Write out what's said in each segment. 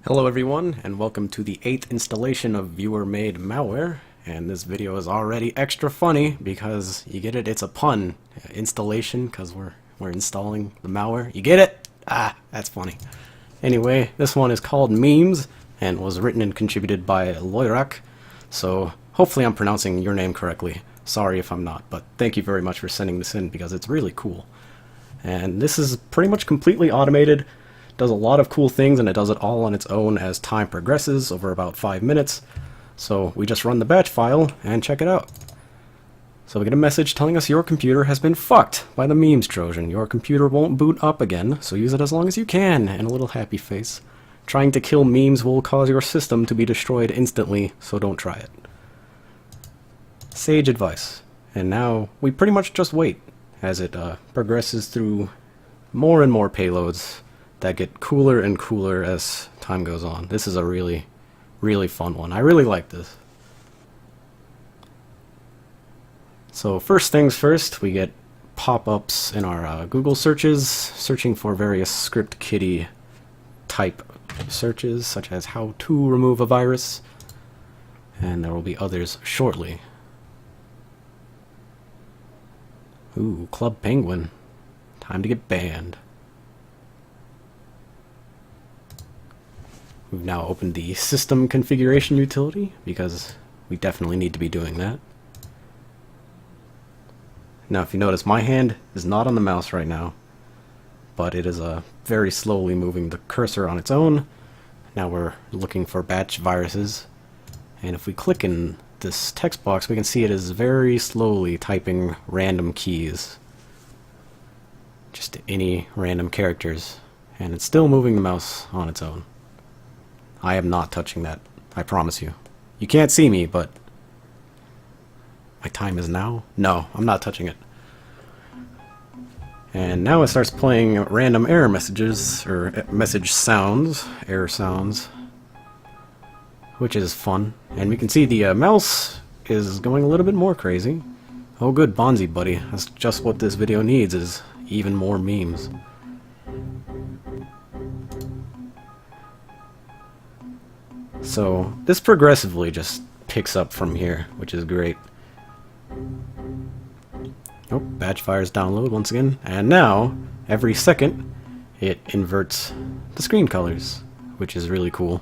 Hello everyone, and welcome to the 8th installation of viewer-made malware. And this video is already extra funny because, you get it, it's a pun. Installation, because we're installing the malware. You get it? Ah, that's funny. Anyway, this one is called MEMZ, and was written and contributed by Loirak. So, hopefully I'm pronouncing your name correctly. Sorry if I'm not, but thank you very much for sending this in because it's really cool. And this is pretty much completely automated. Does a lot of cool things, and it does it all on its own as time progresses over about 5 minutes. So we just run the batch file and check it out. So we get a message telling us your computer has been fucked by the MEMZ Trojan. Your computer won't boot up again, so use it as long as you can, and a little happy face. Trying to kill memes will cause your system to be destroyed instantly, so don't try it. Sage advice. And now we pretty much just wait as it progresses through more and more payloads that get cooler and cooler as time goes on. This is a really, really fun one. I really like this. So first things first, we get pop-ups in our Google searches, searching for various script kiddie type searches, such as how to remove a virus, and there will be others shortly. Ooh, Club Penguin. Time to get banned. We've now opened the system configuration utility because we definitely need to be doing that. Now if you notice, my hand is not on the mouse right now, but it is very slowly moving the cursor on its own. Now we're looking for batch viruses, and if we click in this text box, we can see it is very slowly typing random keys. Just any random characters, and it's still moving the mouse on its own. I am not touching that, I promise you. You can't see me, but my time is now? No, I'm not touching it. And now it starts playing random error messages, or message sounds, error sounds, which is fun. And we can see the mouse is going a little bit more crazy. Oh good, Bonzi buddy, that's just what this video needs, is even more memes. So this progressively just picks up from here, which is great. Oh, batch fires download once again, and now every second it inverts the screen colors, which is really cool.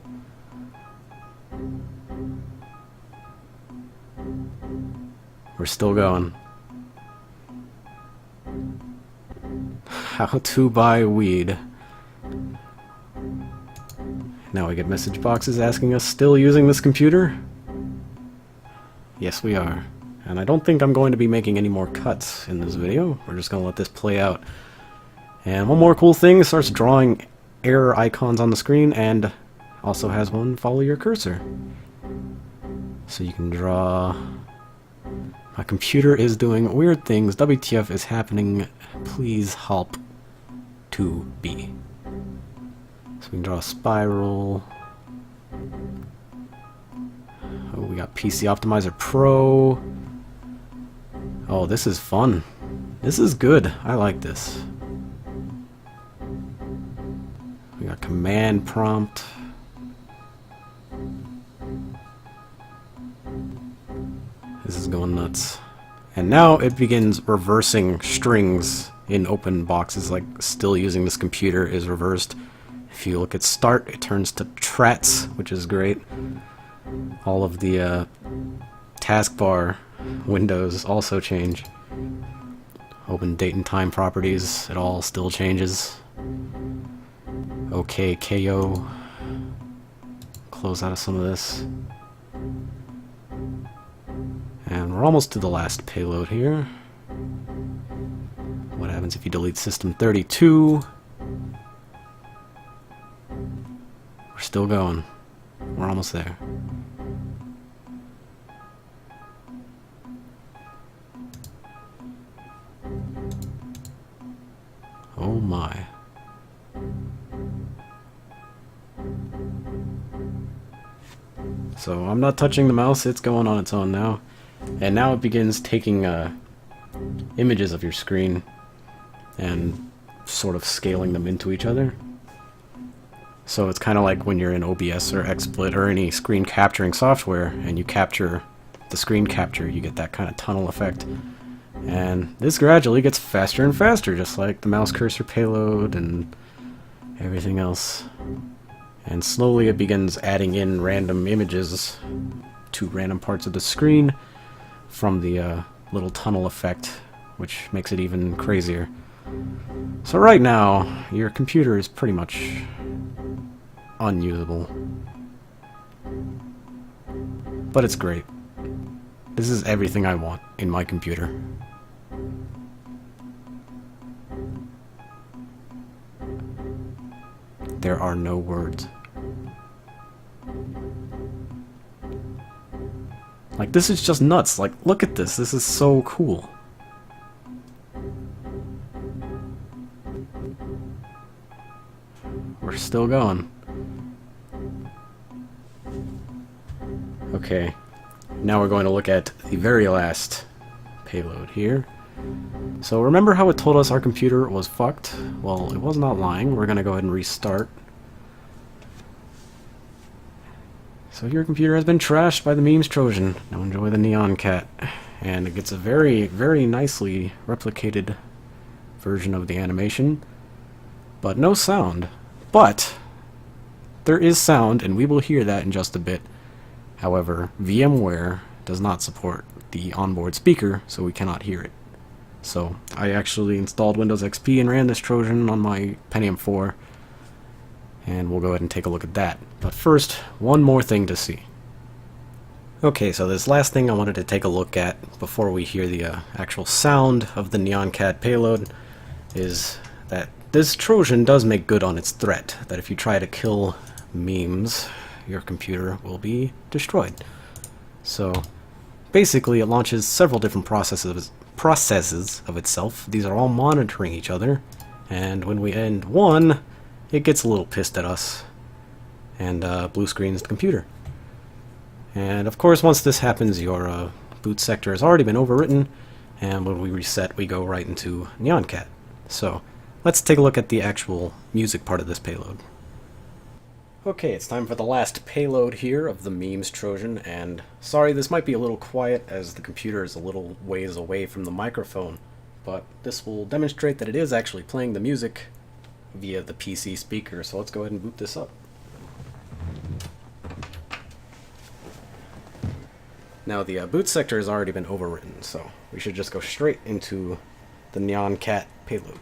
We're still going. How to buy weed. Now we get message boxes asking us still using this computer? Yes, we are. And I don't think I'm going to be making any more cuts in this video. We're just going to let this play out. And one more cool thing, it starts drawing error icons on the screen, and also has one follow your cursor. So you can draw... My computer is doing weird things. WTF is happening. Please help to be. So we can draw a spiral. Oh, we got PC Optimizer Pro. Oh, this is fun. This is good. I like this. We got command prompt. This is going nuts. And now it begins reversing strings in open boxes, like still using this computer is reversed. If you look at start, it turns to trats, which is great. All of the taskbar windows also change. Open date and time properties, it all still changes. OK, KO. Close out of some of this. And we're almost to the last payload here. What happens if you delete system 32? We're still going. We're almost there. Oh my. So I'm not touching the mouse, it's going on its own now. And now it begins taking images of your screen and sort of scaling them into each other. So it's kind of like when you're in OBS or XSplit or any screen capturing software and you capture the screen capture, you get that kind of tunnel effect. And this gradually gets faster and faster, just like the mouse cursor payload and everything else. And slowly it begins adding in random images to random parts of the screen from the little tunnel effect, which makes it even crazier. So right now, your computer is pretty much unusable. But it's great. This is everything I want in my computer. There are no words. Like, this is just nuts. Like, look at this. This is so cool. We're still going. Okay. Now we're going to look at the very last payload here. So remember how it told us our computer was fucked? Well, it was not lying. We're going to go ahead and restart. So your computer has been trashed by the MEMZ Trojan. Now enjoy the Neon Cat. And it gets a very, very nicely replicated version of the animation, but no sound. But there is sound, and we will hear that in just a bit. However, VMware does not support the onboard speaker, so we cannot hear it. So I actually installed Windows XP and ran this Trojan on my Pentium 4, and we'll go ahead and take a look at that. But first, one more thing to see. Okay, so this last thing I wanted to take a look at before we hear the actual sound of the Neon Cat payload is that this Trojan does make good on its threat, that if you try to kill MEMZ, your computer will be destroyed. So basically it launches several different processes of itself. These are all monitoring each other, and when we end one, it gets a little pissed at us and blue screens the computer. And of course, once this happens, your boot sector has already been overwritten, and when we reset, we go right into Neon Cat. So let's take a look at the actual music part of this payload. Okay, it's time for the last payload here of the MEMZ Trojan, and sorry this might be a little quiet as the computer is a little ways away from the microphone, but this will demonstrate that it is actually playing the music via the PC speaker, so let's go ahead and boot this up. Now the boot sector has already been overwritten, so we should just go straight into the Neon Cat payload.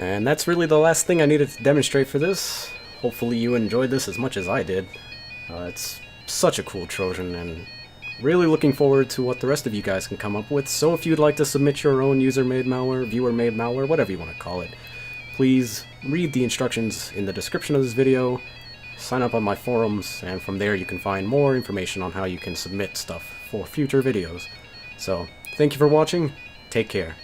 And that's really the last thing I needed to demonstrate for this. Hopefully you enjoyed this as much as I did. It's such a cool Trojan, and really looking forward to what the rest of you guys can come up with. So if you'd like to submit your own user-made malware, viewer-made malware, whatever you want to call it, please read the instructions in the description of this video, sign up on my forums, and from there you can find more information on how you can submit stuff for future videos. So, thank you for watching, take care.